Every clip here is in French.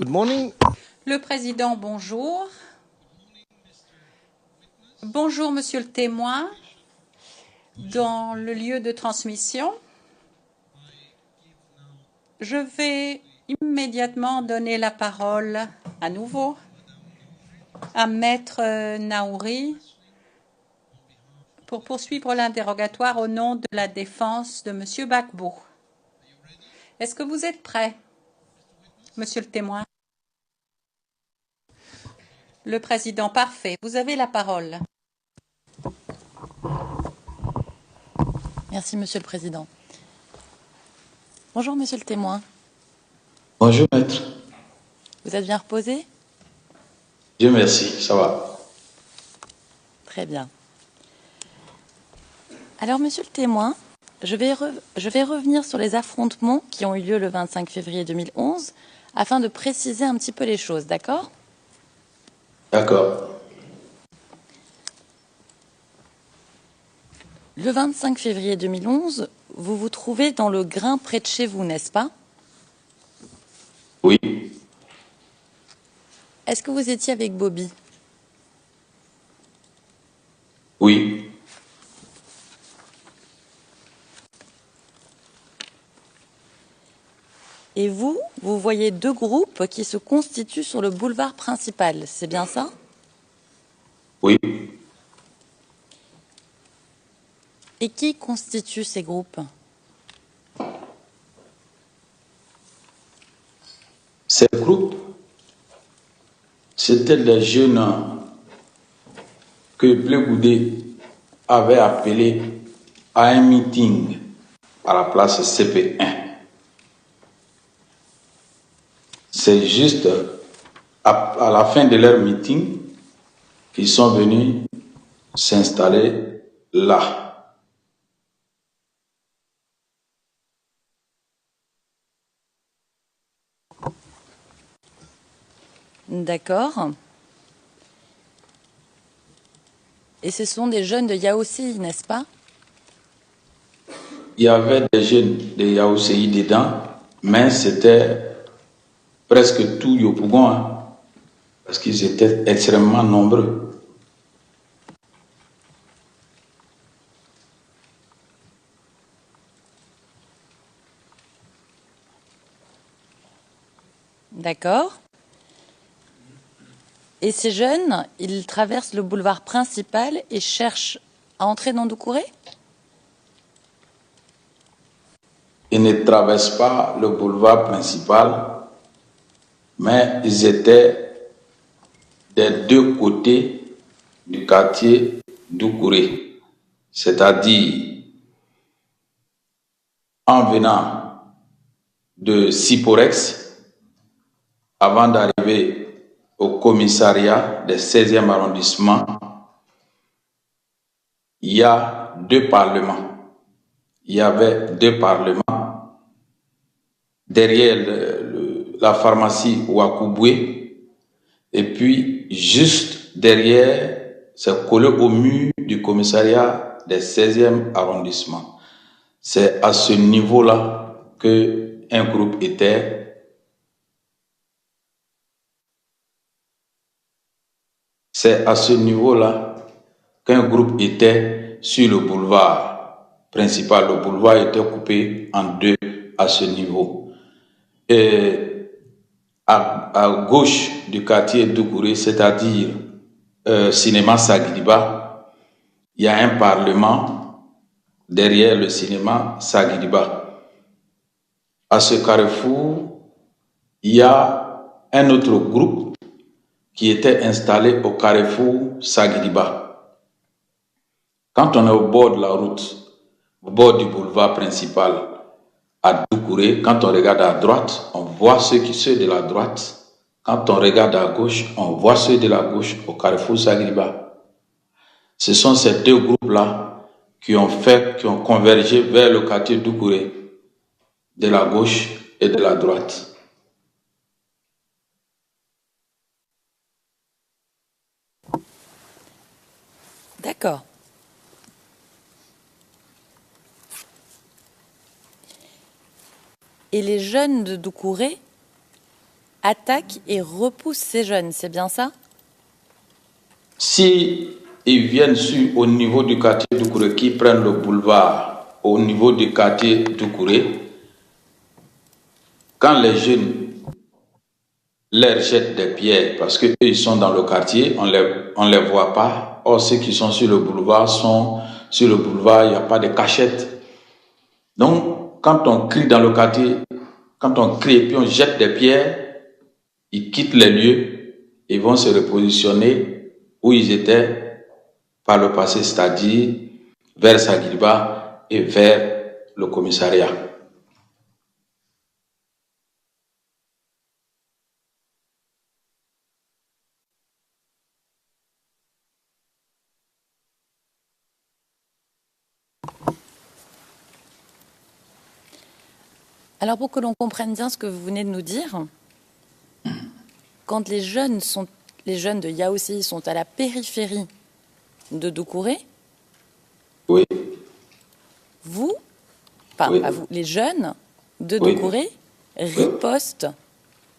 Good morning. Le président, bonjour. Bonjour, monsieur le témoin. Dans le lieu de transmission, je vais immédiatement donner la parole à nouveau à Maître Naouri pour poursuivre l'interrogatoire au nom de la défense de monsieur Gbagbo. Est-ce que vous êtes prêt, monsieur le témoin? Le président, parfait. Vous avez la parole. Merci, Monsieur le Président. Bonjour, Monsieur le témoin. Bonjour, maître. Vous êtes bien reposé? Dieu merci, ça va. Très bien. Alors, Monsieur le témoin, je vais revenir sur les affrontements qui ont eu lieu le 25 février 2011 afin de préciser un petit peu les choses, d'accord? D'accord. Le 25 février 2011, vous vous trouvez dans le Grain près de chez vous, n'est-ce pas? Oui. Est-ce que vous étiez avec Bobby? Oui. Et vous voyez deux groupes qui se constituent sur le boulevard principal, c'est bien ça? Oui. Et qui constitue ces groupes? Ces groupes, c'était les jeunes que Blé Goudé avait appelés à un meeting à la place CP1. C'est juste à la fin de leur meeting qu'ils sont venus s'installer là. D'accord. Et ce sont des jeunes de Yaoundé, n'est-ce pas? Il y avait des jeunes de Yaoundé dedans, mais c'était presque tout Yopougon, hein, parce qu'ils étaient extrêmement nombreux. D'accord. Et ces jeunes, ils traversent le boulevard principal et cherchent à entrer dans Doucouré? Ils ne traversent pas le boulevard principal, mais ils étaient des deux côtés du quartier Doucouré, c'est-à-dire en venant de Siporex, avant d'arriver au commissariat des 16e arrondissement, il y a deux parlements. Il y avait deux parlements derrière la pharmacie Ouakouboué, et puis juste derrière, c'est collé au mur du commissariat des 16e arrondissement. C'est à ce niveau-là qu'un groupe était. C'est à ce niveau-là qu'un groupe était sur le boulevard principal. Le boulevard était coupé en deux à ce niveau. Et à gauche du quartier Doucouré, c'est-à-dire cinéma Saguidiba, il y a un parlement derrière le cinéma Saguidiba. À ce carrefour, il y a un autre groupe qui était installé au carrefour Saguidiba. Quand on est au bord de la route, au bord du boulevard principal à Doucouré, quand on regarde à droite, on voit ceux de la droite. Quand on regarde à gauche, on voit ceux de la gauche au carrefour Saguidiba. Ce sont ces deux groupes-là qui ont convergé vers le quartier Doucouré, de la gauche et de la droite. D'accord. Et les jeunes de Doucouré, attaquent et repoussent ces jeunes, c'est bien ça? Si ils viennent au niveau du quartier Doucouré, qui prennent le boulevard au niveau du quartier Doucouré, quand les jeunes leur jettent des pierres, parce qu'eux, ils sont dans le quartier, on les voit pas. Or, ceux qui sont sur le boulevard sont sur le boulevard, il n'y a pas de cachette. Donc, quand on crie dans le quartier, quand on crie et puis on jette des pierres, ils quittent les lieux et vont se repositionner où ils étaient par le passé, c'est-à-dire vers Sagiriba et vers le commissariat. Alors pour que l'on comprenne bien ce que vous venez de nous dire, quand les jeunes de Yaoséi sont à la périphérie de Doucouré, oui. vous, les jeunes de Oui. Doucouré ripostent.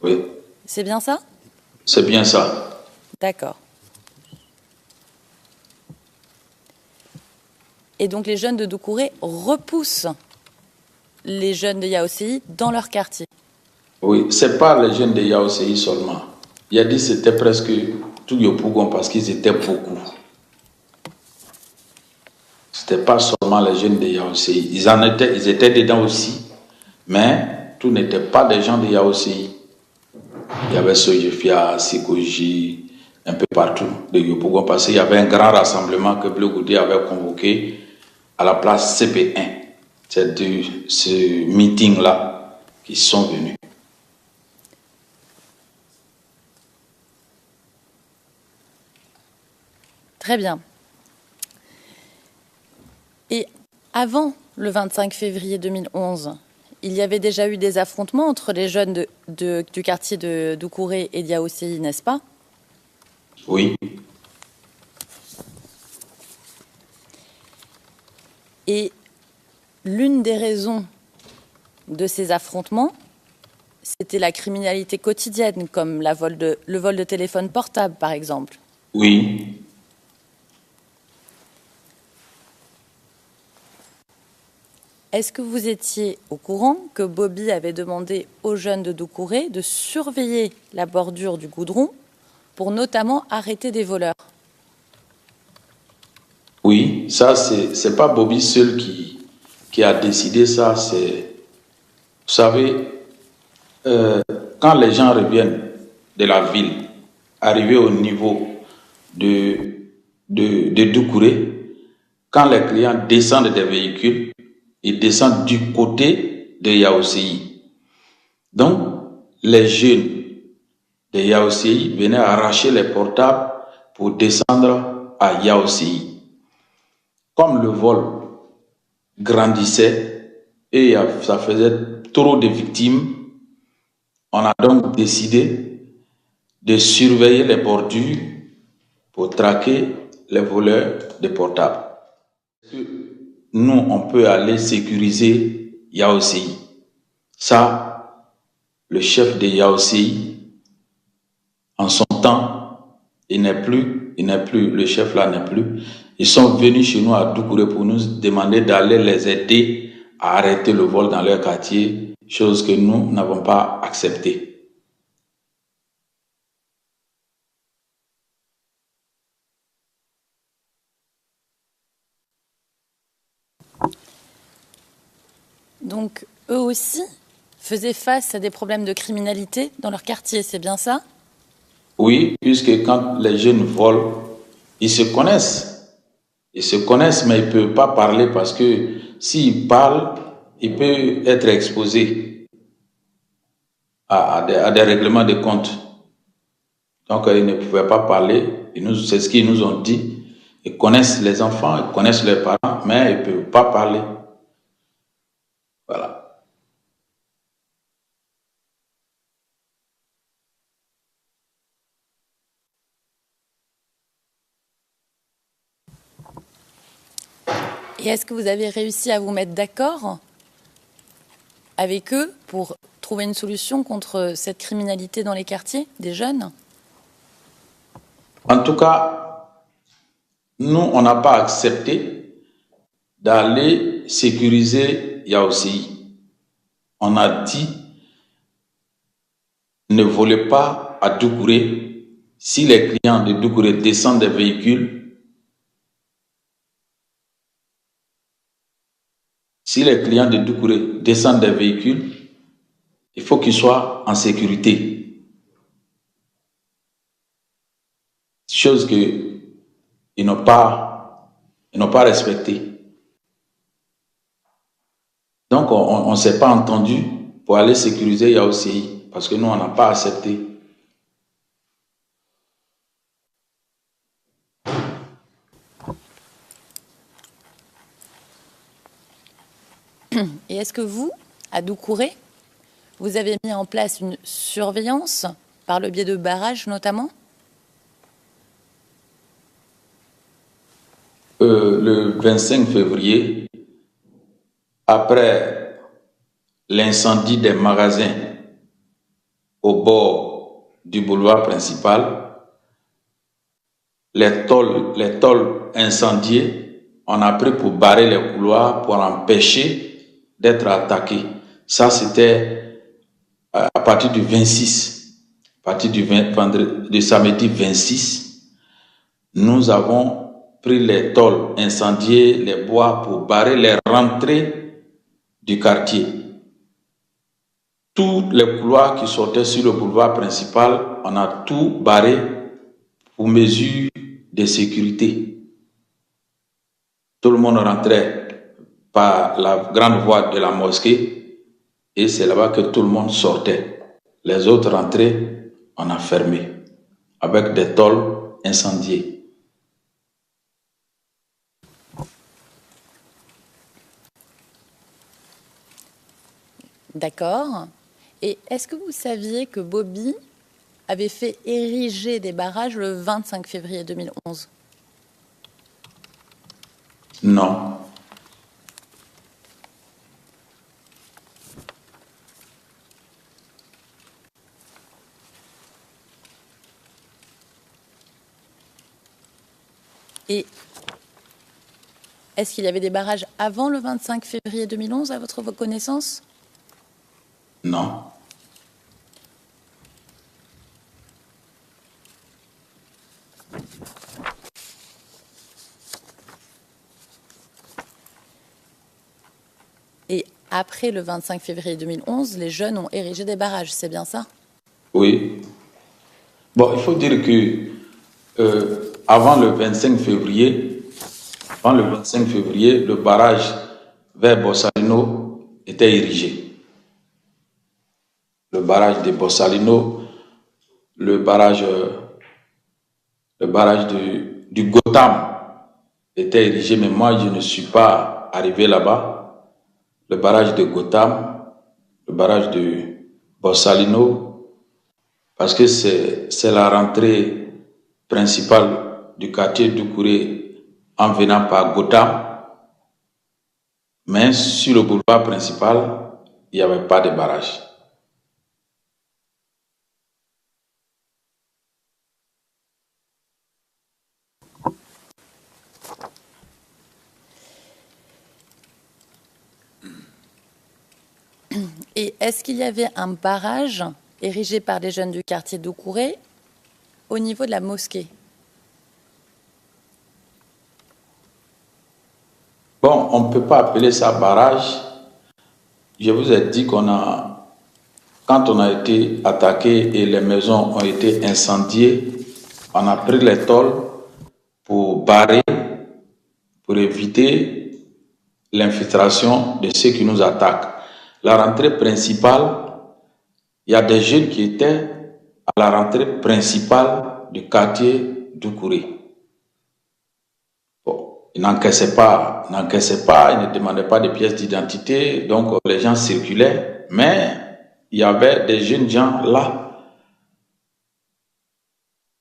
Oui. C'est bien ça? C'est bien ça. D'accord. Et donc les jeunes de Doucouré repoussent les jeunes de Yaoséi dans leur quartier. Oui, c'est pas les jeunes de Yaoséi seulement. Il a dit que c'était presque tout Yopougon parce qu'ils étaient beaucoup. C'était pas seulement les jeunes de Yaoséi. Ils étaient dedans aussi, mais tout n'était pas des gens de Yaoséi. Il y avait Sojefia, Sikoji, un peu partout de Yopougon parce qu'il y avait un grand rassemblement que Bleu Goudé avait convoqué à la place CP1. C'est de ce meeting-là qu'ils sont venus. Très bien. Et avant le 25 février 2011, il y avait déjà eu des affrontements entre les jeunes du quartier de Doucouré et d'Yaoséi, n'est-ce pas? Oui. Et l'une des raisons de ces affrontements, c'était la criminalité quotidienne, comme le vol de téléphone portable, par exemple. Oui. Est-ce que vous étiez au courant que Bobby avait demandé aux jeunes de Doucouré de surveiller la bordure du goudron pour notamment arrêter des voleurs? Oui, ça, c'est pas Bobby seul qui a décidé ça. Vous savez, quand les gens reviennent de la ville, arrivés au niveau de Doucouré, quand les clients descendent des véhicules, ils descendent du côté de Yaoséi. Donc, les jeunes de Yaoséi venaient arracher les portables pour descendre à Yaoséi. Comme le vol grandissait et ça faisait trop de victimes, on a donc décidé de surveiller les bordures pour traquer les voleurs de portables. Nous, on peut aller sécuriser Yaoséi. Ça, le chef de Yaoséi, en son temps, le chef là n'est plus. Ils sont venus chez nous à Doucouré pour nous demander d'aller les aider à arrêter le vol dans leur quartier, chose que nous n'avons pas acceptée. Donc, eux aussi faisaient face à des problèmes de criminalité dans leur quartier, c'est bien ça? Oui, puisque quand les jeunes volent, ils se connaissent. Ils se connaissent, mais ils ne peuvent pas parler parce que s'ils parlent, ils peuvent être exposés à des règlements de compte. Donc, ils ne pouvaient pas parler. C'est ce qu'ils nous ont dit. Ils connaissent les enfants, ils connaissent leurs parents, mais ils ne peuvent pas parler. Voilà. Et est-ce que vous avez réussi à vous mettre d'accord avec eux pour trouver une solution contre cette criminalité dans les quartiers des jeunes? En tout cas, nous, on n'a pas accepté d'aller sécuriser Yaosi. On a dit, ne volez pas à Doucouré. Si les clients de Doucouré descendent des véhicules, il faut qu'ils soient en sécurité. Chose qu'ils n'ont pas respectée. Donc, on ne s'est pas entendu pour aller sécuriser Yaosi parce que nous, on n'a pas accepté. Et est-ce que vous, à Doucouré, vous avez mis en place une surveillance par le biais de barrages notamment? Le 25 février, après l'incendie des magasins au bord du boulevard principal, les tôles incendiées, on a pris pour barrer les couloirs pour empêcher d'être attaqués. Ça, c'était à partir du 26, à partir du samedi 26, nous avons pris les tôles incendiées, les bois pour barrer les rentrées du quartier. Tous les couloirs qui sortaient sur le boulevard principal, on a tout barré pour mesure de sécurité. Tout le monde rentrait par la grande voie de la mosquée et c'est là-bas que tout le monde sortait. Les autres rentrées, on a fermé avec des tôles incendiées. D'accord. Et est-ce que vous saviez que Bobby avait fait ériger des barrages le 25 février 2011? Non. Et est-ce qu'il y avait des barrages avant le 25 février 2011 à votre connaissance? Non. Et après le 25 février 2011, les jeunes ont érigé des barrages, c'est bien ça? Oui. Bon, il faut dire que avant le 25 février, le barrage vers Bossalino était érigé. Le barrage de Bossalino, le barrage du Gotham était érigé, mais moi je ne suis pas arrivé là-bas. Le barrage de Gotham, le barrage de Bossalino, parce que c'est la rentrée principale du quartier Doucouré en venant par Gotham. Mais sur le boulevard principal, il n'y avait pas de barrage. Et est-ce qu'il y avait un barrage érigé par les jeunes du quartier Doucouré au niveau de la mosquée? Bon, on ne peut pas appeler ça barrage. Je vous ai dit quand on a été attaqué et les maisons ont été incendiées, on a pris les tôles pour barrer, pour éviter l'infiltration de ceux qui nous attaquent. La rentrée principale, il y a des jeunes qui étaient à la rentrée principale du quartier Doucouré. Bon, ils n'encaissaient pas, ils ne demandaient pas de pièces d'identité, donc les gens circulaient, mais il y avait des jeunes gens là.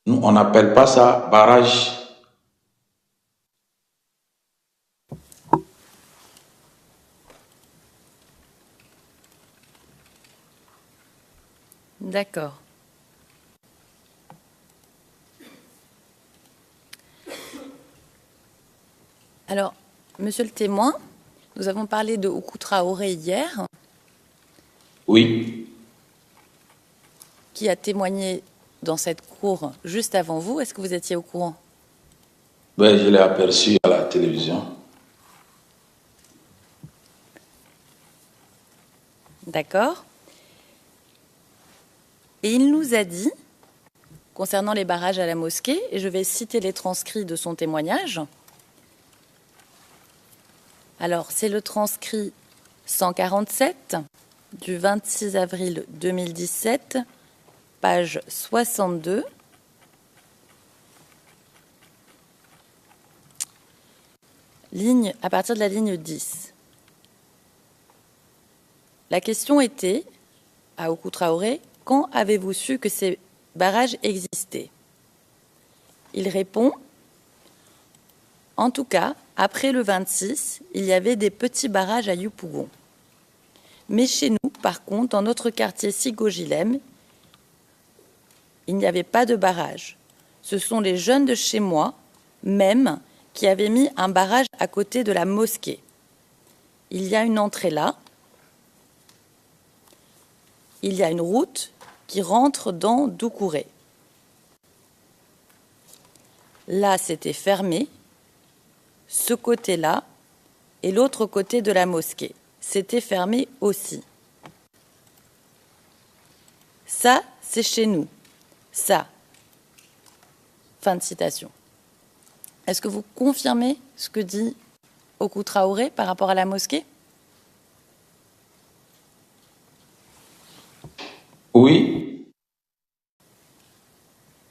Nous, on n'appelle pas ça barrage. D'accord. Alors, monsieur le témoin, nous avons parlé de Oukou Traoré hier, Oui, qui a témoigné dans cette cour juste avant vous. Est-ce que vous étiez au courant? ben, je l'ai aperçu à la télévision. D'accord. Et il nous a dit, concernant les barrages à la mosquée, et je vais citer les transcrits de son témoignage. Alors, c'est le transcrit 147 du 26 avril 2017, page 62. À partir de la ligne 10. La question était, à Oukou Traoré, quand avez-vous su que ces barrages existaient? Il répond, en tout cas, après le 26, il y avait des petits barrages à Yopougon. Mais chez nous, par contre, dans notre quartier Sigogilem, il n'y avait pas de barrage. Ce sont les jeunes de chez moi, même, qui avaient mis un barrage à côté de la mosquée. Il y a une entrée là. Il y a une route qui rentre dans Doucouré. Là, c'était fermé. Ce côté-là et l'autre côté de la mosquée. C'était fermé aussi. Ça, c'est chez nous. Ça. Fin de citation. Est-ce que vous confirmez ce que dit Oukou Traoré par rapport à la mosquée? Oui,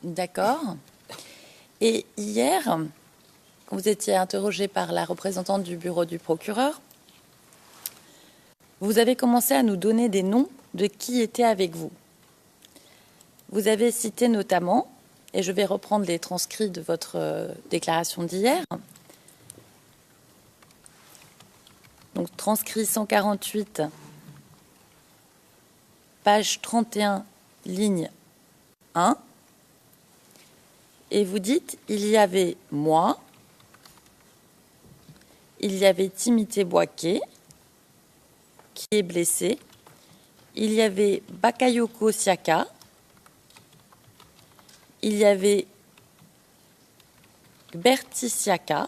D'accord. Et hier, quand vous étiez interrogé par la représentante du bureau du procureur, vous avez commencé à nous donner des noms de qui était avec vous. Vous avez cité notamment, et je vais reprendre les transcrits de votre déclaration d'hier, donc transcrit 148, page 31, ligne 1, et vous dites, il y avait moi, il y avait Timité Boaké, qui est blessé, il y avait Bakayoko Siaka, il y avait Berti Siaka,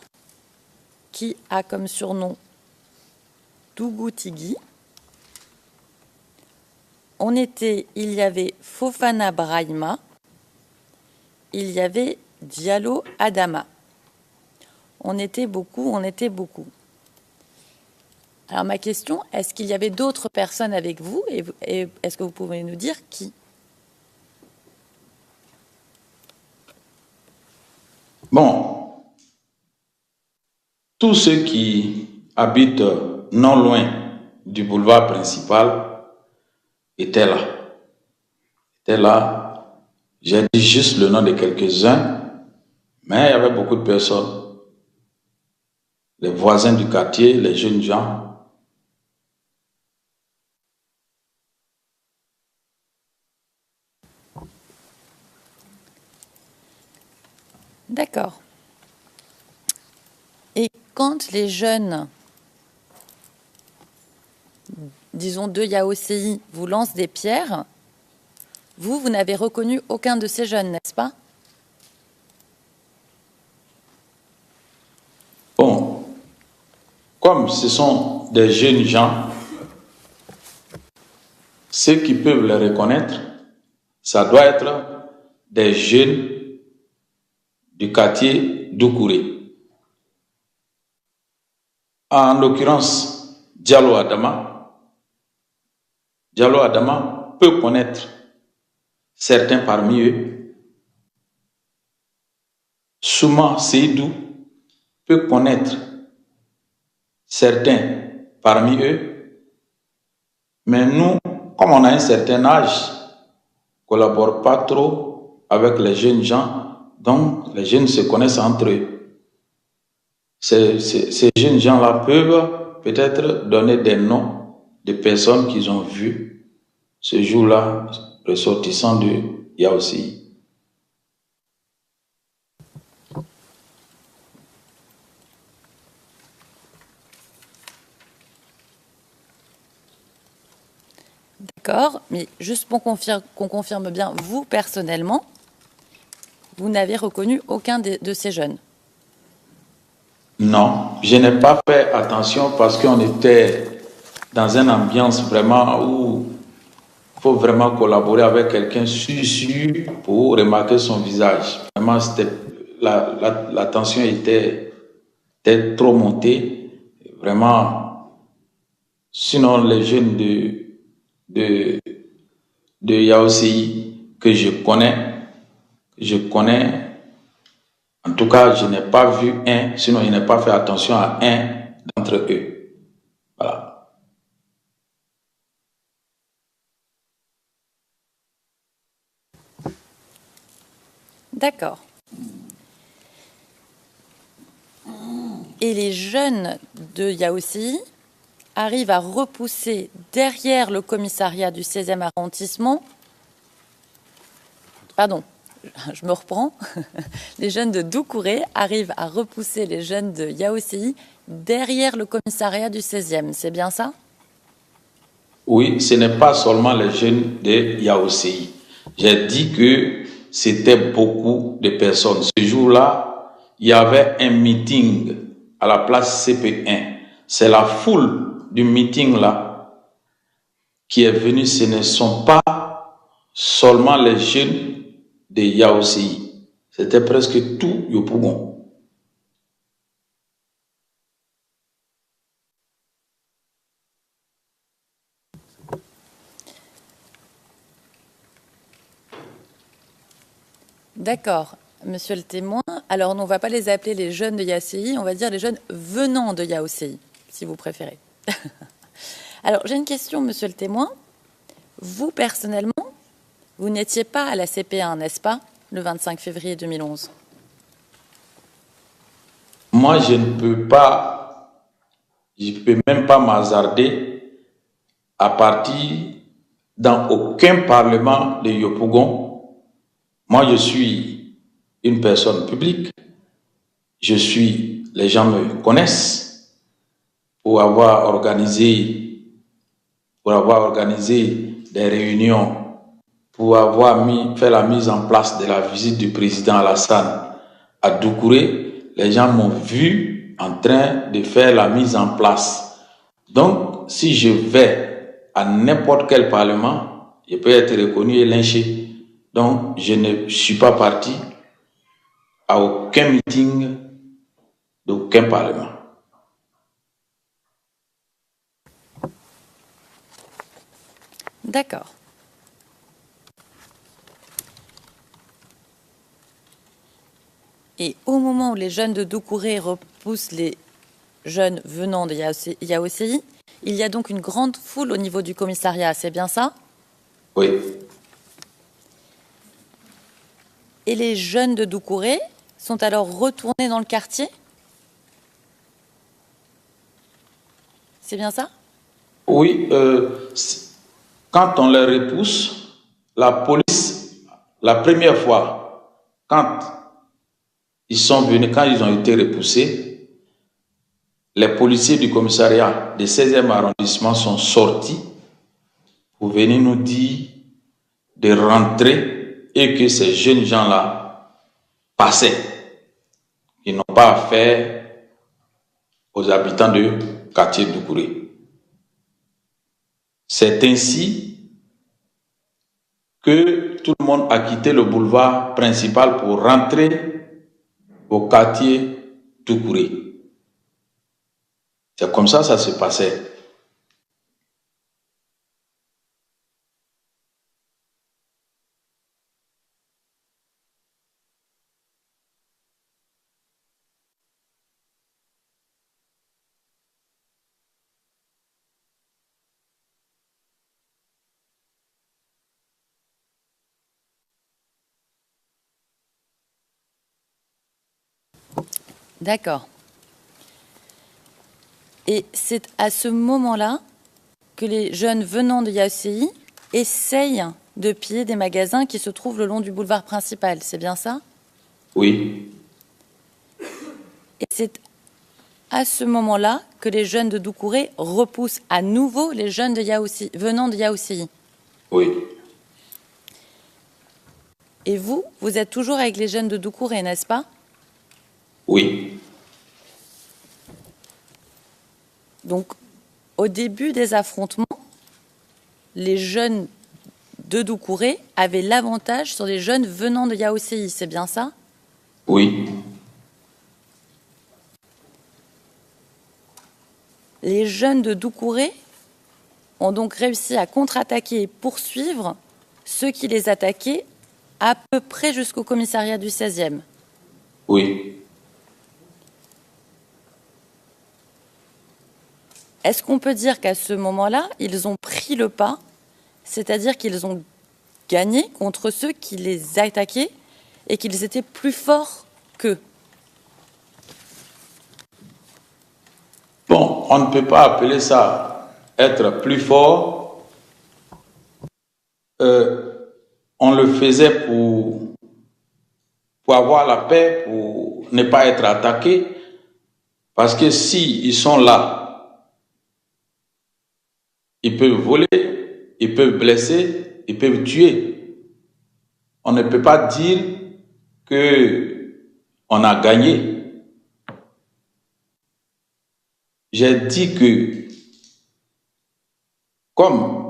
qui a comme surnom Dougou Tigui. Il y avait Fofana Brahima, il y avait Diallo Adama. On était beaucoup. Alors ma question, est-ce qu'il y avait d'autres personnes avec vous et est-ce que vous pouvez nous dire qui? bon, tous ceux qui habitent non loin du boulevard principal étaient là. J'ai dit juste le nom de quelques-uns, mais il y avait beaucoup de personnes. Les voisins du quartier, les jeunes gens. D'accord. Et quand les jeunes, disons de Yaoséi, vous lancent des pierres, vous n'avez reconnu aucun de ces jeunes, n'est-ce pas? Bon, comme ce sont des jeunes gens, ceux qui peuvent les reconnaître, ça doit être des jeunes du quartier Doucouré. En l'occurrence, Diallo Adama peut connaître certains parmi eux. Souma Seydou peut connaître certains parmi eux. Mais nous, comme on a un certain âge, on ne collabore pas trop avec les jeunes gens, donc les jeunes se connaissent entre eux. Ces jeunes gens-là peuvent peut-être donner des noms de personnes qu'ils ont vues ce jour-là ressortissants de Yaosi. D'accord, mais juste pour qu'on confirme bien, vous, personnellement, vous n'avez reconnu aucun de ces jeunes? Non, je n'ai pas fait attention parce qu'on était dans une ambiance vraiment où il faut vraiment collaborer avec quelqu'un sûr pour remarquer son visage. Vraiment, la tension était trop montée. Vraiment, sinon les jeunes de Yaosi que je connais, en tout cas, je n'ai pas vu un, sinon je n'ai pas fait attention à un d'entre eux. Voilà. D'accord. Et les jeunes de Yaosi arrivent à repousser derrière le commissariat du 16e arrondissement. Pardon, je me reprends. Les jeunes de Doucouré arrivent à repousser les jeunes de Yaosi derrière le commissariat du 16e. C'est bien ça? Oui, ce n'est pas seulement les jeunes de Yaosi. J'ai dit que c'était beaucoup de personnes. Ce jour-là, il y avait un meeting à la place CP1. C'est la foule du meeting-là qui est venue. Ce ne sont pas seulement les jeunes de Yaosi. C'était presque tout Yopougon. D'accord, monsieur le témoin. Alors, on ne va pas les appeler les jeunes de Yaosi, on va dire les jeunes venant de Yaosi, si vous préférez. Alors, j'ai une question, monsieur le témoin. Vous, personnellement, vous n'étiez pas à la CP1, n'est-ce pas, le 25 février 2011? Moi, je ne peux même pas m'hasarder à partir dans aucun parlement de Yopougon. Moi, je suis une personne publique. Les gens me connaissent pour avoir organisé des réunions, pour avoir fait la mise en place de la visite du président Alassane à Doucouré. Les gens m'ont vu en train de faire la mise en place. Donc, si je vais à n'importe quel parlement, je peux être reconnu et lynché. Donc, je ne suis pas parti à aucun meeting d'aucun parlement. D'accord. Et au moment où les jeunes de Doucouré repoussent les jeunes venant de Yaosi, il y a donc une grande foule au niveau du commissariat, c'est bien ça? Oui. Et les jeunes de Doucouré sont alors retournés dans le quartier? C'est bien ça? Oui. Quand on les repousse, la police, la première fois, quand ils sont venus, quand ils ont été repoussés, les policiers du commissariat du 16e arrondissement sont sortis pour venir nous dire de rentrer et que ces jeunes gens-là passaient. Ils n'ont pas affaire aux habitants du quartier Doucouré. C'est ainsi que tout le monde a quitté le boulevard principal pour rentrer au quartier Doucouré. C'est comme ça se passait. D'accord. Et c'est à ce moment-là que les jeunes venant de Yaosi essayent de piller des magasins qui se trouvent le long du boulevard principal, c'est bien ça? Oui. Et c'est à ce moment-là que les jeunes de Doucouré repoussent à nouveau les jeunes de Yaoussi, venant de Yaoussi. Oui. Et vous, vous êtes toujours avec les jeunes de Doucouré, n'est-ce pas? Oui. Donc, au début des affrontements, les jeunes de Doucouré avaient l'avantage sur les jeunes venant de Yaoussi, c'est bien ça? Oui. Les jeunes de Doucouré ont donc réussi à contre-attaquer et poursuivre ceux qui les attaquaient à peu près jusqu'au commissariat du 16e. Oui. Est-ce qu'on peut dire qu'à ce moment-là, ils ont pris le pas, c'est-à-dire qu'ils ont gagné contre ceux qui les attaquaient et qu'ils étaient plus forts qu'eux? Bon, on ne peut pas appeler ça être plus fort. On le faisait pour avoir la paix, pour ne pas être attaqué. Parce que si ils sont là, ils peuvent voler, ils peuvent blesser, ils peuvent tuer. On ne peut pas dire qu'on a gagné. J'ai dit que comme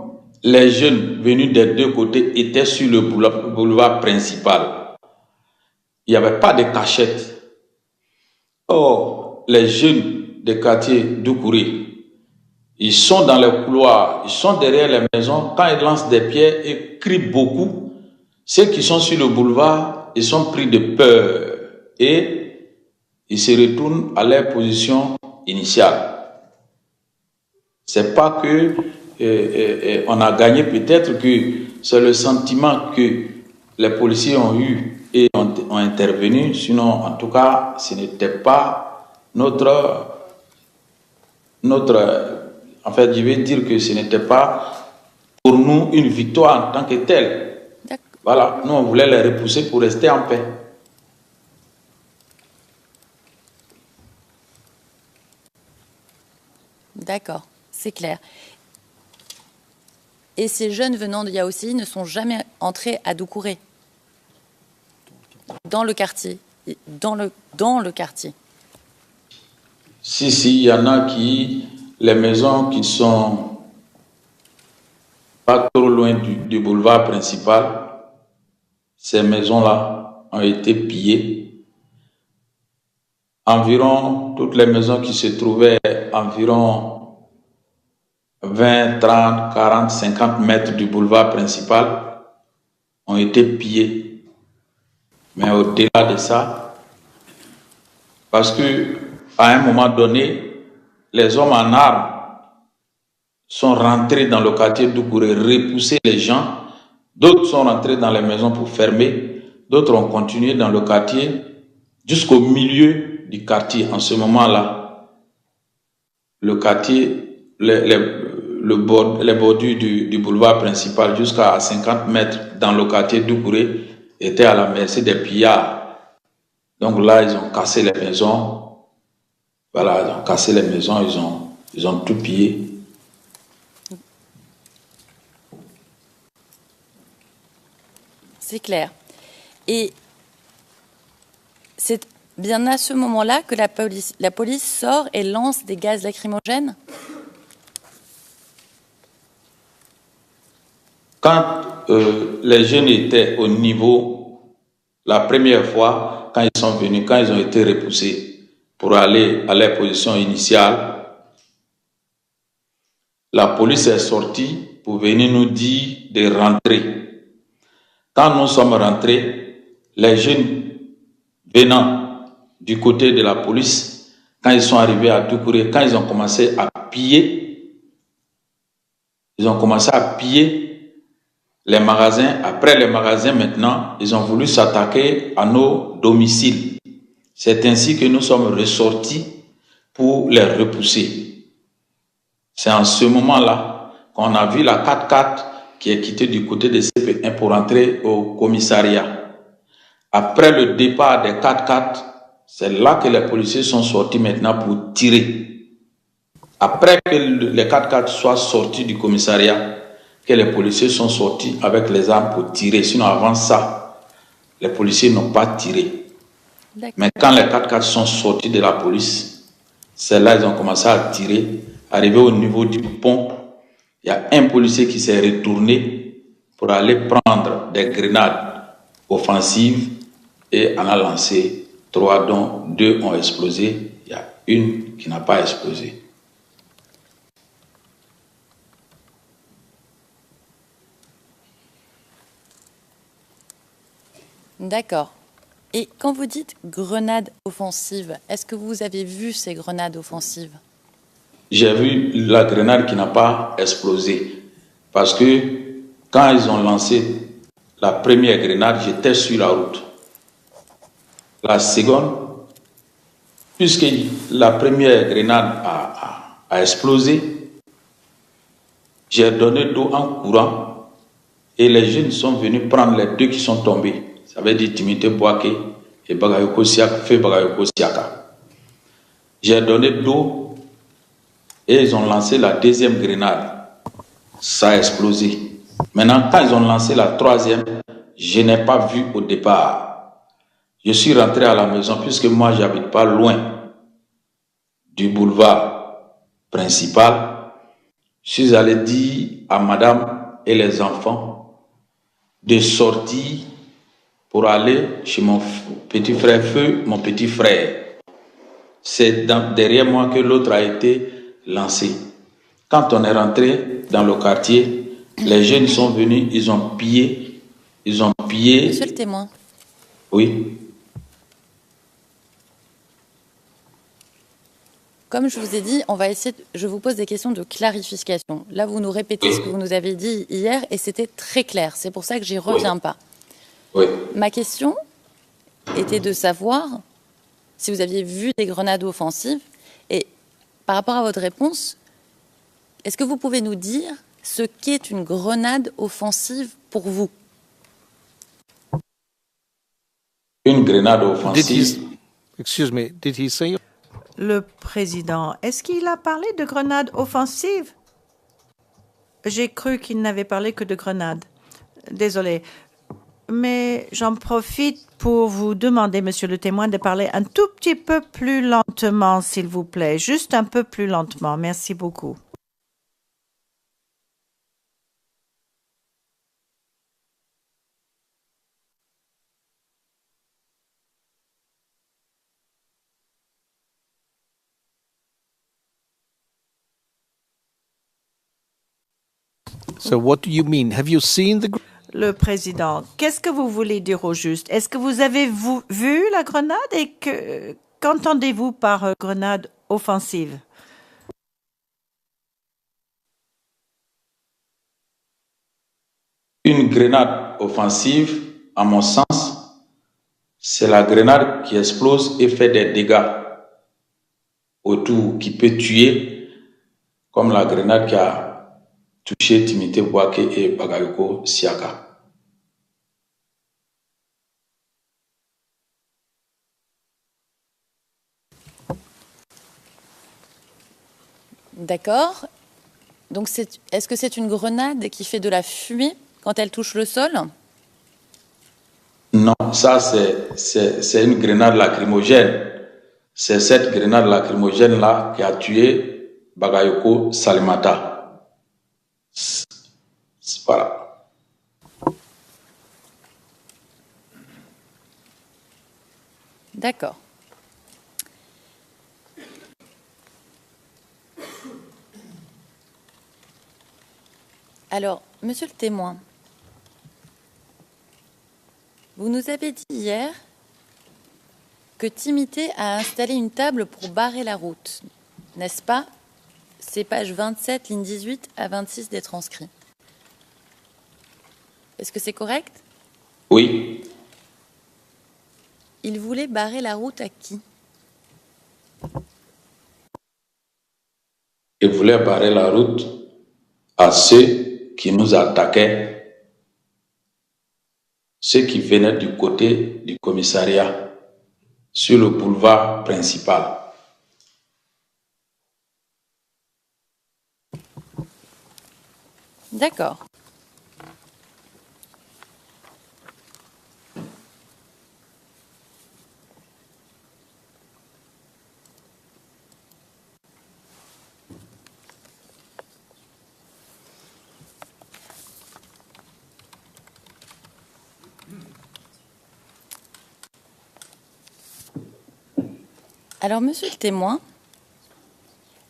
les jeunes venus des deux côtés étaient sur le boulevard principal, il n'y avait pas de cachette. Or, les jeunes des quartiers Doucouré, ils sont dans les couloirs, ils sont derrière les maisons. Quand ils lancent des pierres et crient beaucoup, ceux qui sont sur le boulevard, ils sont pris de peur et ils se retournent à leur position initiale. C'est pas que on a gagné, peut-être que c'est le sentiment que les policiers ont eu et ont intervenu. Sinon, en tout cas, ce n'était pas notre. En fait, je vais dire que ce n'était pas pour nous une victoire en tant que telle. Voilà, nous on voulait les repousser pour rester en paix. D'accord, c'est clair. Et ces jeunes venant de Yaoussi ne sont jamais entrés à Doucouré, dans le quartier, dans le quartier. Si, il y en a qui, les maisons qui sont pas trop loin du boulevard principal, ces maisons-là ont été pillées. Environ, toutes les maisons qui se trouvaient environ 20, 30, 40, 50 mètres du boulevard principal ont été pillées. Mais au-delà de ça, parce que à un moment donné, les hommes en armes sont rentrés dans le quartier Doucouré, repousser les gens. D'autres sont rentrés dans les maisons pour fermer. D'autres ont continué dans le quartier jusqu'au milieu du quartier. En ce moment-là, le quartier, les bordures du boulevard principal jusqu'à 50 mètres dans le quartier Doucouré étaient à la merci des pillards. Donc là, ils ont cassé les maisons. Voilà, ils ont cassé les maisons, ils ont tout pillé. C'est clair. Et c'est bien à ce moment-là que la police sort et lance des gaz lacrymogènes? Quand les jeunes étaient au niveau, la première fois, quand ils sont venus, quand ils ont été repoussés pour aller à leur position initiale, la police est sortie pour venir nous dire de rentrer. Quand nous sommes rentrés, les jeunes venant du côté de la police, quand ils sont arrivés à Doucouré, quand ils ont commencé à piller, les magasins. Après les magasins, maintenant, ils ont voulu s'attaquer à nos domiciles. C'est ainsi que nous sommes ressortis pour les repousser. C'est en ce moment-là qu'on a vu la 4x4 qui est quitté du côté de CP1 pour entrer au commissariat. Après le départ des 4x4, c'est là que les policiers sont sortis maintenant pour tirer. Après que les 4x4 soient sortis du commissariat, que les policiers sont sortis avec les armes pour tirer. Sinon, avant ça, les policiers n'ont pas tiré. Mais quand les 4x4 sont sortis de la police, c'est là qu'ils ont commencé à tirer. Arrivé au niveau du pont, il y a un policier qui s'est retourné pour aller prendre des grenades offensives et en a lancé 3, dont 2 ont explosé. Il y a une qui n'a pas explosé. D'accord. Et quand vous dites grenades offensives, est-ce que vous avez vu ces grenades offensives? J'ai vu la grenade qui n'a pas explosé. Parce que quand ils ont lancé la première grenade, j'étais sur la route. La seconde, puisque la première grenade a explosé, j'ai donné d'eau en courant et les jeunes sont venus prendre les 2 qui sont tombés. Ça veut dire Timité Boake et Bagayoko Siaka, Feu Bagayoko Siaka. J'ai donné d'eau et ils ont lancé la deuxième grenade. Ça a explosé. Maintenant, quand ils ont lancé la troisième, je n'ai pas vu au départ. Je suis rentré à la maison puisque moi, je n'habite pas loin du boulevard principal. Je suis allé dire à madame et les enfants de sortir pour aller chez mon petit frère Feu, mon petit frère. C'est derrière moi que l'autre a été lancé. Quand on est rentré dans le quartier, les jeunes sont venus, ils ont pillé. Monsieur le témoin. Oui. Comme je vous ai dit, on va essayer. Je vous pose des questions de clarification. Là, vous nous répétez ce que vous nous avez dit hier et c'était très clair. C'est pour ça que j'y reviens pas. Oui. Ma question était de savoir si vous aviez vu des grenades offensives et par rapport à votre réponse, est-ce que vous pouvez nous dire ce qu'est une grenade offensive pour vous? Une grenade offensive. Excuse me, did he say? Le président, est-ce qu'il a parlé de grenade offensive? J'ai cru qu'il n'avait parlé que de grenade. Désolé. Mais j'en profite pour vous demander, monsieur le témoin, de parler un tout petit peu plus lentement, s'il vous plaît. Juste un peu plus lentement. Merci beaucoup. So what do you mean? Have you seen the? Le président, qu'est-ce que vous voulez dire au juste? Est-ce que vous avez vu la grenade et qu'entendez-vous par grenade offensive? Une grenade offensive, à mon sens, c'est la grenade qui explose et fait des dégâts autour, qui peut tuer, comme la grenade qui a touché Timité Boake et Bagayoko Siaka. D'accord. Donc, est-ce que c'est une grenade qui fait de la fumée quand elle touche le sol? Non, ça c'est une grenade lacrymogène. C'est cette grenade lacrymogène-là qui a tué Bagayoko Salimata. Voilà. D'accord. Alors, monsieur le témoin, vous nous avez dit hier que Timité a installé une table pour barrer la route, n'est-ce pas? C'est page 27, ligne 18 à 26 des transcrits. Est-ce que c'est correct? Oui. Il voulait barrer la route à qui? Il voulait barrer la route à ceux qui nous attaquaient, ceux qui venaient du côté du commissariat sur le boulevard principal. D'accord. Alors, monsieur le témoin,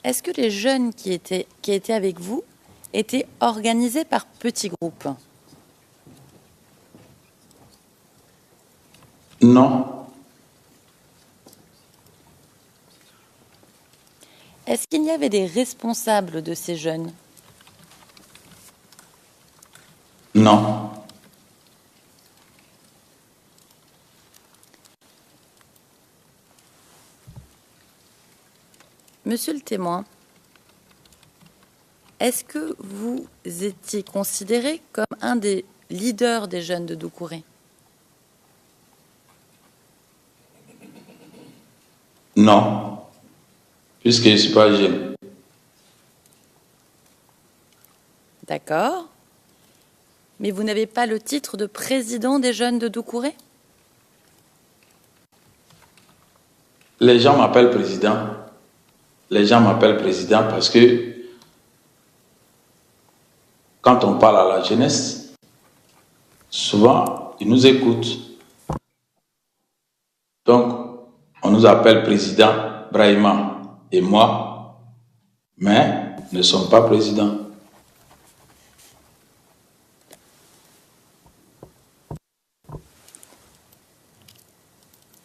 est-ce que les jeunes qui étaient avec vous étaient organisés par petits groupes? Non, Est-ce qu'il y avait des responsables de ces jeunes? non, Monsieur le témoin, est-ce que vous étiez considéré comme un des leaders des jeunes de Doucouré? non, puisque je ne suis pas jeune. D'accord. Mais vous n'avez pas le titre de président des jeunes de Doucouré? Les gens m'appellent président. Les gens m'appellent président parce que quand on parle à la jeunesse, souvent, ils nous écoutent. Donc, on nous appelle président, Brahima et moi, mais ne sommes pas présidents.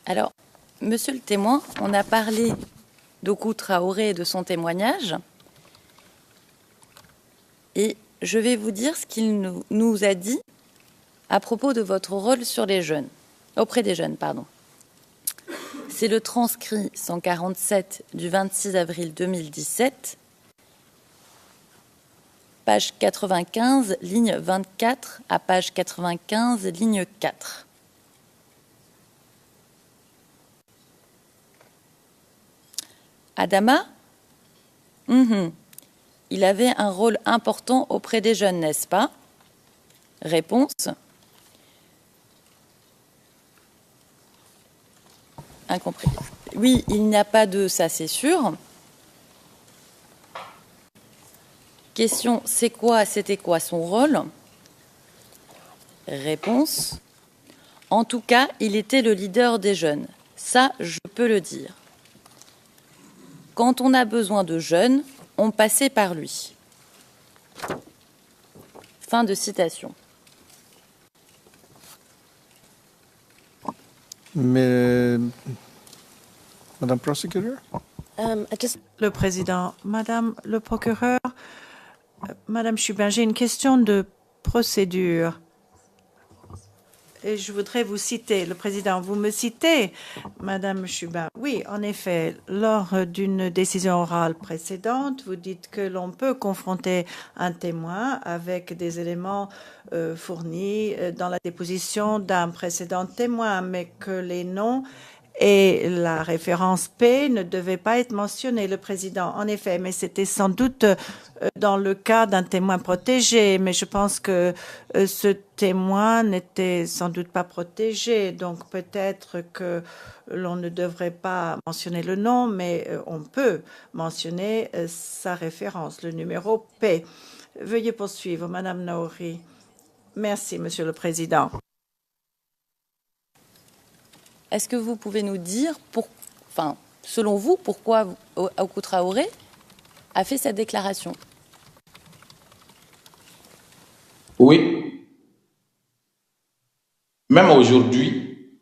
Alors, monsieur le témoin, on a parlé d'Okou Traoré et de son témoignage. Et je vais vous dire ce qu'il nous a dit à propos de votre rôle sur les jeunes, auprès des jeunes, pardon. C'est le transcrit 147 du 26 avril 2017, page 95, ligne 24 à page 95, ligne 4. Adama, il avait un rôle important auprès des jeunes, n'est-ce pas? Réponse. Incompris. Oui, il n'y a pas de ça, c'est sûr. Question, c'était quoi son rôle? Réponse. En tout cas, il était le leader des jeunes. Ça, je peux le dire. Quand on a besoin de jeunes, on passait par lui. Fin de citation. Mais, Madame Prosecutor? Le président, Madame le procureur, Madame Chubin, j'ai une question de procédure. Et je voudrais vous citer, le président, vous me citez, Madame Chubin. Oui, en effet, lors d'une décision orale précédente, vous dites que l'on peut confronter un témoin avec des éléments fournis dans la déposition d'un précédent témoin, mais que les noms et la référence P ne devait pas être mentionnée, le président. En effet, mais c'était sans doute dans le cas d'un témoin protégé, mais je pense que ce témoin n'était sans doute pas protégé, donc peut-être que l'on ne devrait pas mentionner le nom, mais on peut mentionner sa référence, le numéro P. Veuillez poursuivre, Madame Naouri. Merci, Monsieur le Président. Est-ce que vous pouvez nous dire, selon vous, pourquoi Okou Traoré a fait cette déclaration? Oui. Même aujourd'hui,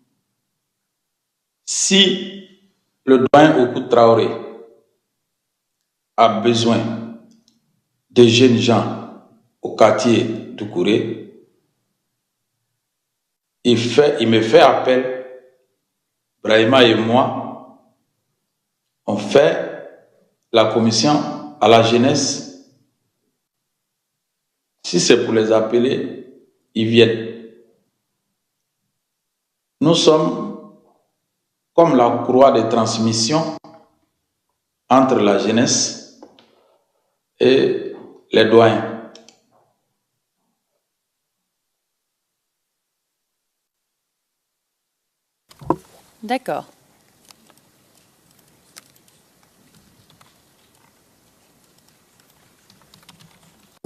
si le doyen Okou Traoré a besoin de jeunes gens au quartier Doucouré, il me fait appel. Brahima et moi, on fait la commission à la jeunesse. Si c'est pour les appeler, ils viennent. Nous sommes comme la courroie de transmission entre la jeunesse et les doyens. D'accord.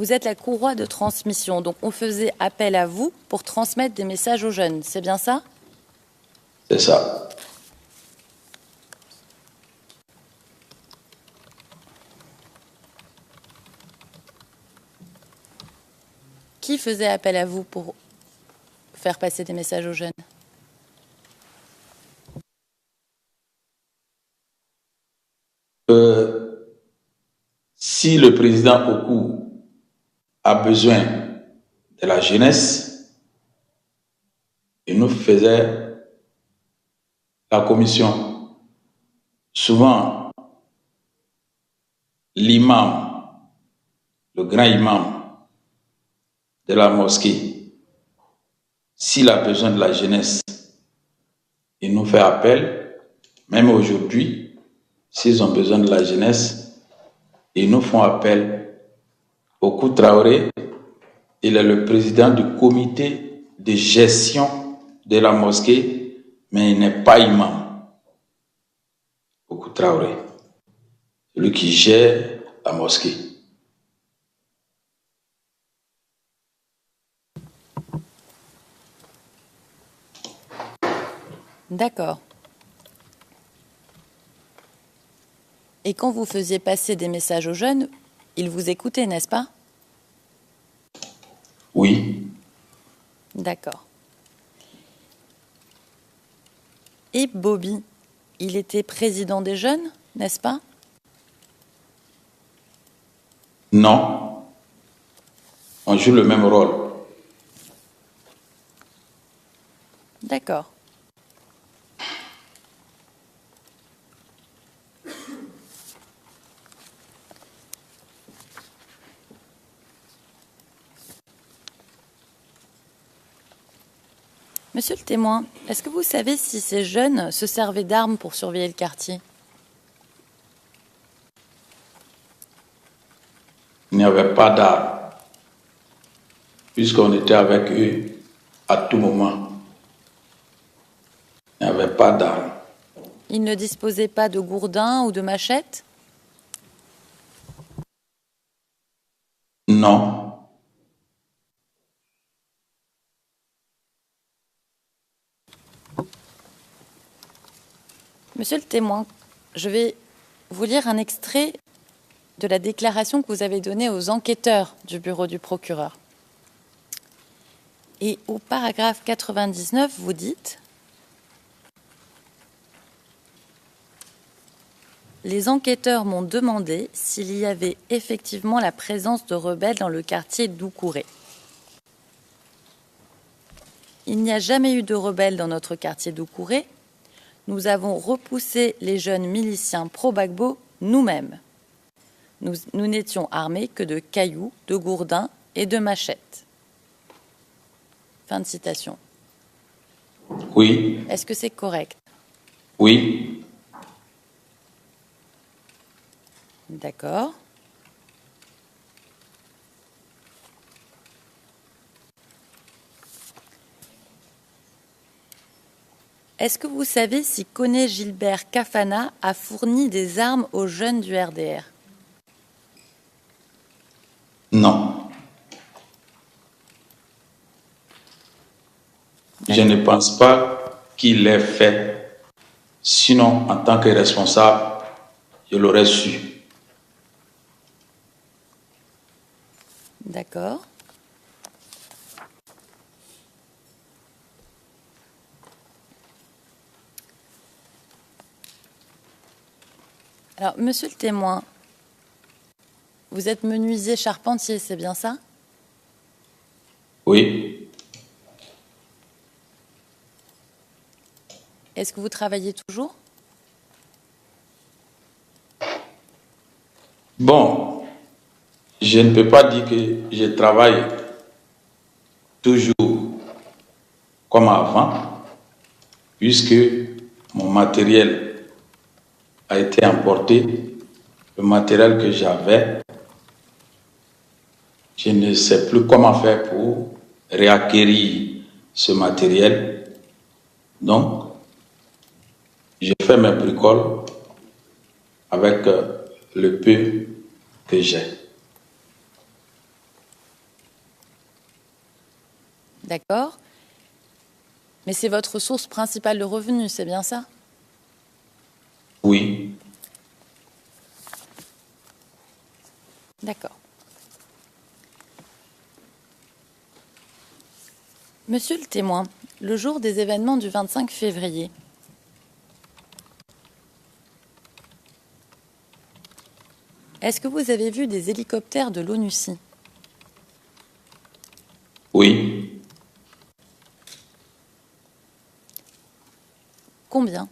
Vous êtes la courroie de transmission, donc on faisait appel à vous pour transmettre des messages aux jeunes, c'est bien ça? C'est ça. Qui faisait appel à vous pour faire passer des messages aux jeunes? Si le président Okou a besoin de la jeunesse, il nous faisait la commission. Souvent, l'imam, le grand imam de la mosquée, s'il a besoin de la jeunesse, il nous fait appel. Même aujourd'hui, s'ils ont besoin de la jeunesse, ils nous font appel. Okou Traoré, il est le président du comité de gestion de la mosquée, mais il n'est pas imam. Okou Traoré, celui qui gère la mosquée. D'accord. Et quand vous faisiez passer des messages aux jeunes, ils vous écoutaient, n'est-ce pas? Oui, D'accord. Et Bobby, il était président des jeunes, n'est-ce pas? non, on joue le même rôle. D'accord. Monsieur le témoin, est-ce que vous savez si ces jeunes se servaient d'armes pour surveiller le quartier? Il n'y avait pas d'armes, puisqu'on était avec eux à tout moment. Il n'y avait pas d'armes. Ils ne disposaient pas de gourdins ou de machettes? Non, Monsieur le témoin, je vais vous lire un extrait de la déclaration que vous avez donnée aux enquêteurs du bureau du procureur. Et au paragraphe 99, vous dites « Les enquêteurs m'ont demandé s'il y avait effectivement la présence de rebelles dans le quartier d'Oukouré. Il n'y a jamais eu de rebelles dans notre quartier d'Oukouré. Nous avons repoussé les jeunes miliciens pro-Gbagbo nous-mêmes. Nous n'étions armés que de cailloux, de gourdins et de machettes. » Fin de citation. oui, Est-ce que c'est correct? oui, D'accord. Est-ce que vous savez si Koné Gilbert Kafana a fourni des armes aux jeunes du RDR? non. Je ne pense pas qu'il l'ait fait. Sinon, en tant que responsable, je l'aurais su. D'accord. Alors, monsieur le témoin, vous êtes menuisier charpentier, c'est bien ça? Oui, Est-ce que vous travaillez toujours? bon, je ne peux pas dire que je travaille toujours comme avant, puisque mon matériel a été emporté. Le matériel que j'avais, je ne sais plus comment faire pour réacquérir ce matériel. Donc, je fais mes bricoles avec le peu que j'ai. D'accord. Mais c'est votre source principale de revenus, c'est bien ça? Oui, D'accord. Monsieur le témoin, le jour des événements du 25 février, est-ce que vous avez vu des hélicoptères de l'ONUCI? oui, Combien?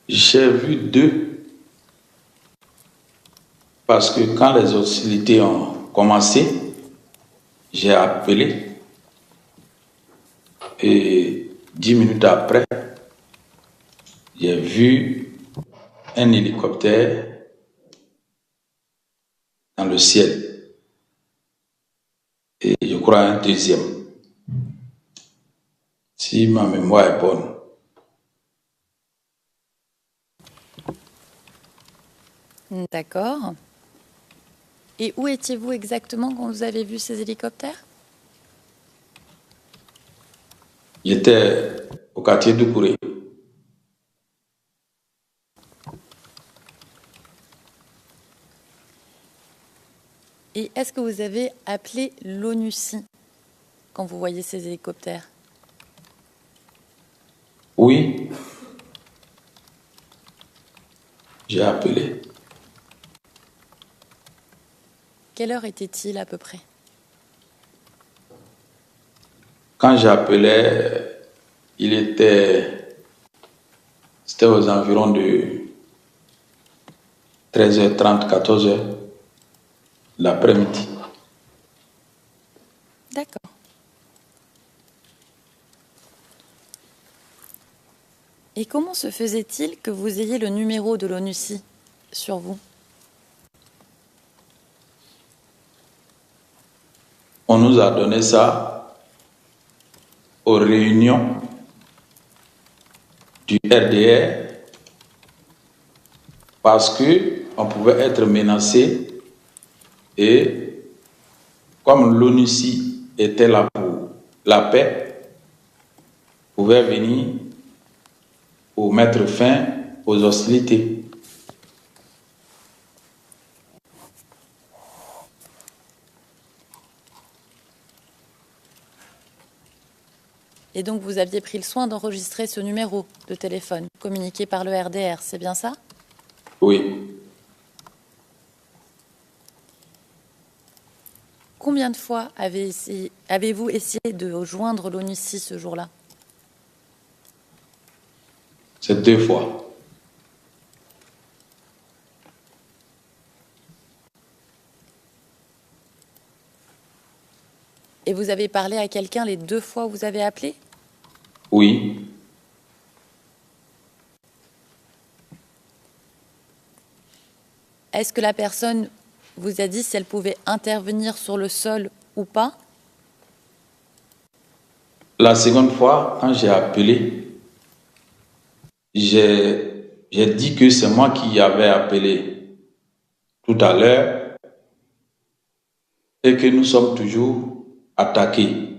j'ai vu 2 parce que quand les hostilités ont commencé, j'ai appelé et 10 minutes après, j'ai vu un hélicoptère dans le ciel et je crois un deuxième, si ma mémoire est bonne. D'accord. Et où étiez-vous exactement quand vous avez vu ces hélicoptères? J'étais au quartier de Kouré. Et est-ce que vous avez appelé l'ONUCI quand vous voyez ces hélicoptères? Oui, j'ai appelé. Quelle heure était-il à peu près? Quand j'appelais, c'était aux environs de 13h30, 14h l'après-midi. D'accord. Et comment se faisait-il que vous ayez le numéro de l'ONUCI sur vous? On nous a donné ça aux réunions du RDR parce que on pouvait être menacé et comme l'ONUCI était là pour la paix, pouvait venir pour mettre fin aux hostilités. Et donc vous aviez pris le soin d'enregistrer ce numéro de téléphone communiqué par le RDR, c'est bien ça? Oui. Combien de fois avez-vous essayé de joindre l'ONUCI ce jour-là? C'est 2 fois. Et vous avez parlé à quelqu'un les 2 fois où vous avez appelé? Oui. Est-ce que la personne vous a dit si elle pouvait intervenir sur le sol ou pas? La seconde fois, quand j'ai appelé, j'ai dit que c'est moi qui avais appelé tout à l'heure et que nous sommes toujours attaqués.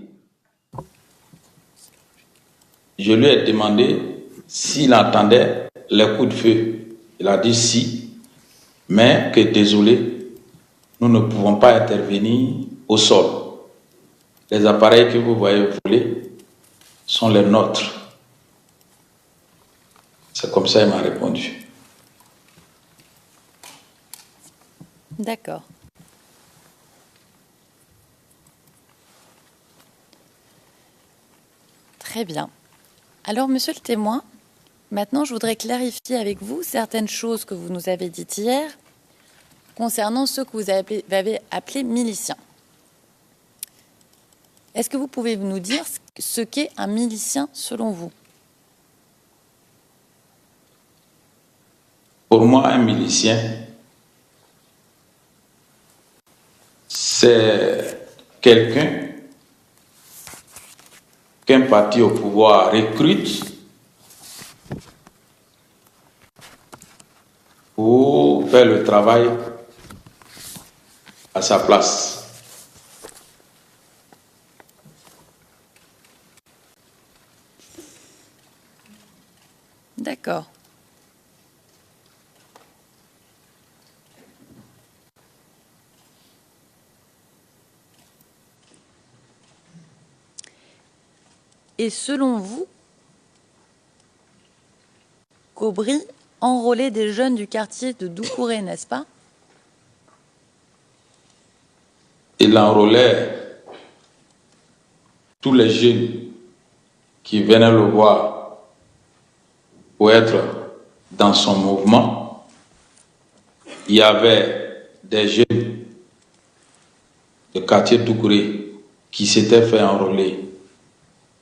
Je lui ai demandé s'il entendait les coups de feu. Il a dit si, mais que désolé, nous ne pouvons pas intervenir au sol. Les appareils que vous voyez voler sont les nôtres. C'est comme ça qu'il m'a répondu. D'accord. Très bien. Alors, monsieur le témoin, maintenant je voudrais clarifier avec vous certaines choses que vous nous avez dites hier concernant ceux que vous avez appelés miliciens. Est-ce que vous pouvez nous dire ce qu'est un milicien selon vous? Pour moi, un milicien, c'est quelqu'un qu'un parti au pouvoir recrute pour faire le travail à sa place. D'accord. Et selon vous, Caubry enrôlait des jeunes du quartier de Doucouré, n'est-ce pas? Il enrôlait tous les jeunes qui venaient le voir pour être dans son mouvement. Il y avait des jeunes du quartier de Doucouré qui s'étaient fait enrôler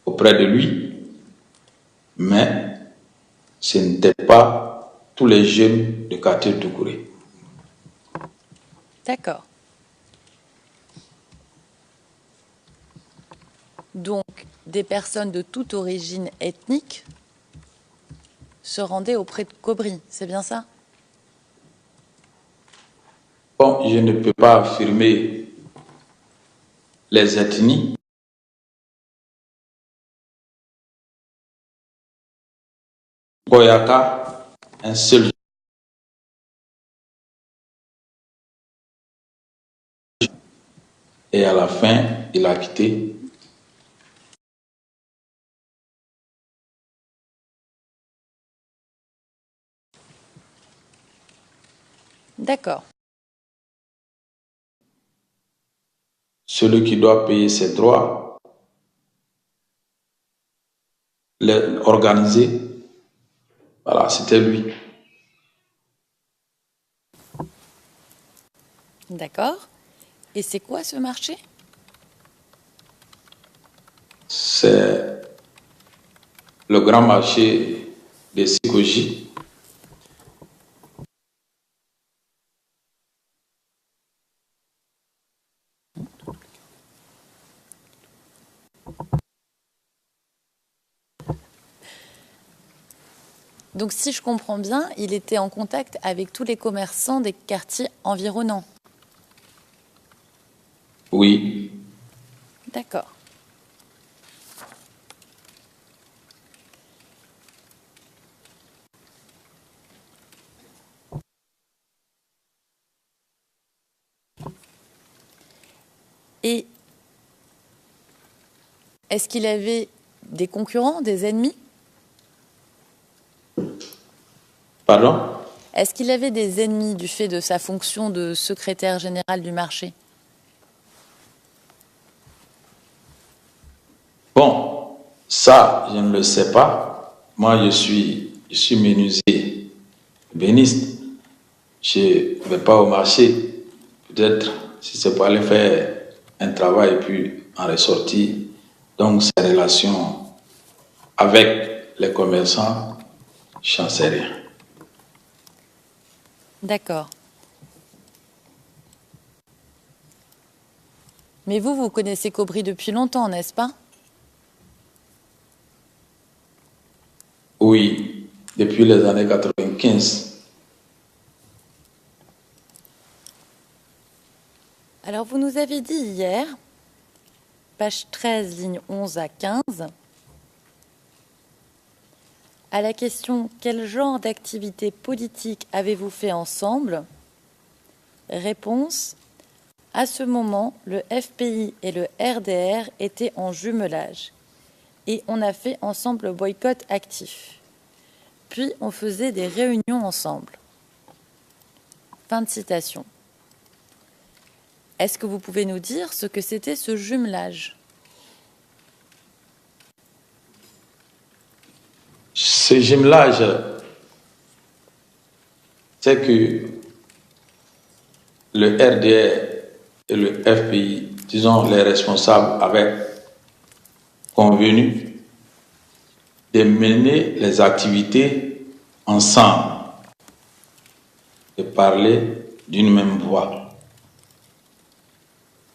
auprès de lui, mais ce n'était pas tous les jeunes du quartier de Doucouré. D'accord. Donc, des personnes de toute origine ethnique se rendaient auprès de Caubry, c'est bien ça? Bon, je ne peux pas affirmer les ethnies. Boyaka, un seul. Et à la fin, il a quitté. D'accord. Celui qui doit payer ses droits, les organiser, voilà, c'était lui. D'accord. Et c'est quoi ce marché? C'est le grand marché de Sikoji. Donc, si je comprends bien, il était en contact avec tous les commerçants des quartiers environnants. Oui, D'accord. Et est-ce qu'il avait des concurrents, des ennemis? pardon? Est-ce qu'il avait des ennemis du fait de sa fonction de secrétaire général du marché? Bon, ça, je ne le sais pas. Moi, je suis menuisier, ébéniste. Je ne vais pas au marché. Peut-être si c'est pour aller faire un travail et puis en ressortir. Donc, ces relations avec les commerçants, je n'en sais rien. D'accord. Mais vous connaissez Caubry depuis longtemps, n'est-ce pas? Oui, depuis les années 95. Alors, vous nous avez dit hier, page 13, ligne 11 à 15, à la question « Quel genre d'activité politique avez-vous fait ensemble ?» Réponse « À ce moment, le FPI et le RDR étaient en jumelage et on a fait ensemble le boycott actif. Puis on faisait des réunions ensemble. » Fin de citation. Est-ce que vous pouvez nous dire ce que c'était ce jumelage? Ce jumelage, c'est que le RDR et le FPI, disons les responsables, avaient convenu de mener les activités ensemble, de parler d'une même voix.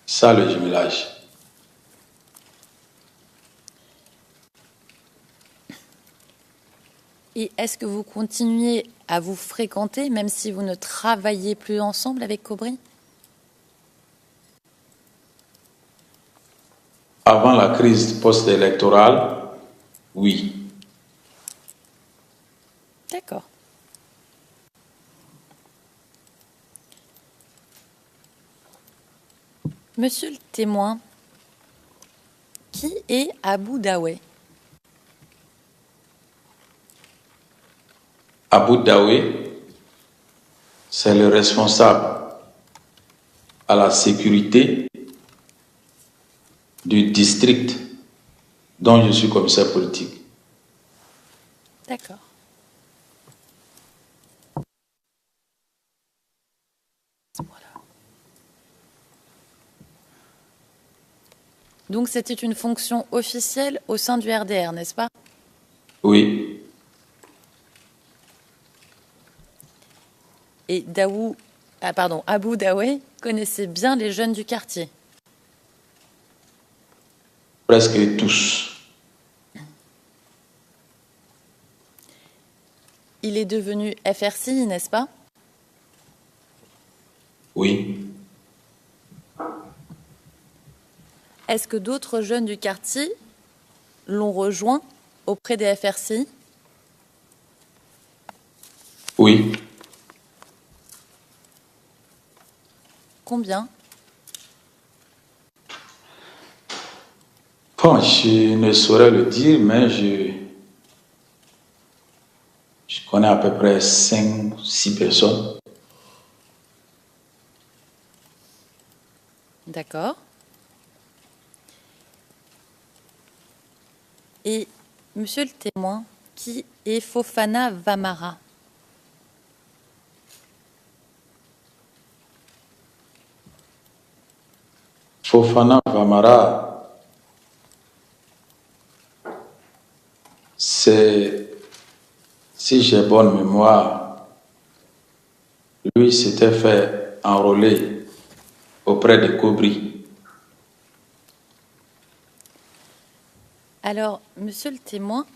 Ça, le jumelage. Et est-ce que vous continuez à vous fréquenter, même si vous ne travaillez plus ensemble avec Cobry? Avant la crise post-électorale, oui. D'accord. Monsieur le témoin, qui est Abou Daoué? Abou Daoué, c'est le responsable à la sécurité du district dont je suis commissaire politique. D'accord. Voilà. Donc c'était une fonction officielle au sein du RDR, n'est-ce pas? Oui, Et Abou Daoué connaissait bien les jeunes du quartier. presque tous. Il est devenu FRCI, n'est-ce pas? Oui, Est-ce que d'autres jeunes du quartier l'ont rejoint auprès des FRCI? oui. Combien? Bon, je ne saurais le dire, mais je connais à peu près 5-6 personnes. D'accord. Et monsieur le témoin, qui est Fofana Vamara? Fofana Vamara, c'est, si j'ai bonne mémoire, lui s'était fait enrôler auprès de Cobry. Alors, monsieur le témoin,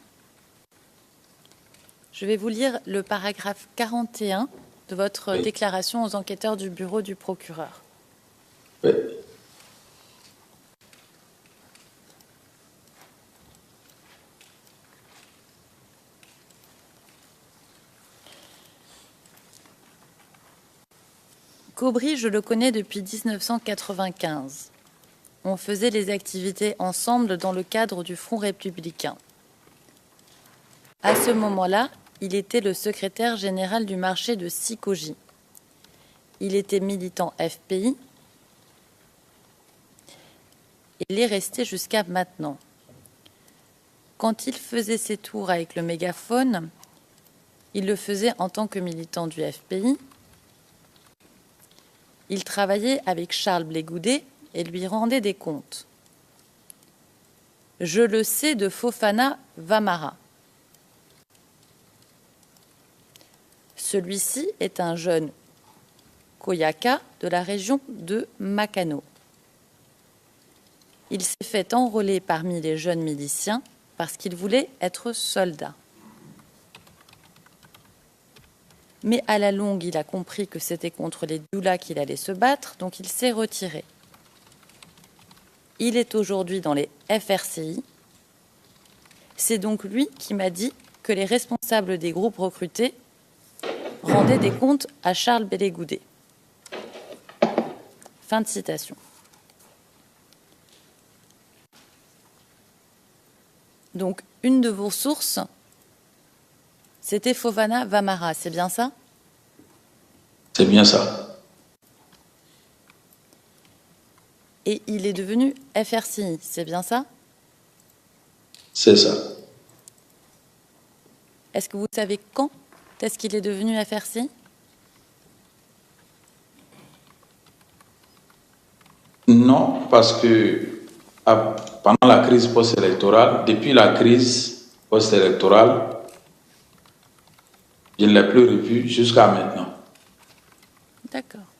je vais vous lire le paragraphe 41 de votre Oui. déclaration aux enquêteurs du bureau du procureur. Oui. Cobry, je le connais depuis 1995. On faisait les activités ensemble dans le cadre du Front républicain. À ce moment-là, il était le secrétaire général du marché de Sikoji. Il était militant FPI. Il est resté jusqu'à maintenant. Quand il faisait ses tours avec le mégaphone, il le faisait en tant que militant du FPI. Il travaillait avec Charles Blé Goudet et lui rendait des comptes. Je le sais de Fofana Vamara. Celui-ci est un jeune Koyaka de la région de Makano. Il s'est fait enrôler parmi les jeunes miliciens parce qu'il voulait être soldat. Mais à la longue, il a compris que c'était contre les Dioula qu'il allait se battre, donc il s'est retiré. Il est aujourd'hui dans les FRCI. C'est donc lui qui m'a dit que les responsables des groupes recrutés rendaient des comptes à Charles Blé Goudet. Fin de citation. Donc, une de vos sources, c'était Fofana Vamara, c'est bien ça? C'est bien ça. Et il est devenu FRCI, c'est bien ça? C'est ça. Est-ce que vous savez quand est-ce qu'il est devenu FRCI? Non, parce que pendant la crise post-électorale, depuis la crise post-électorale, je ne l'ai plus revu jusqu'à maintenant. D'accord.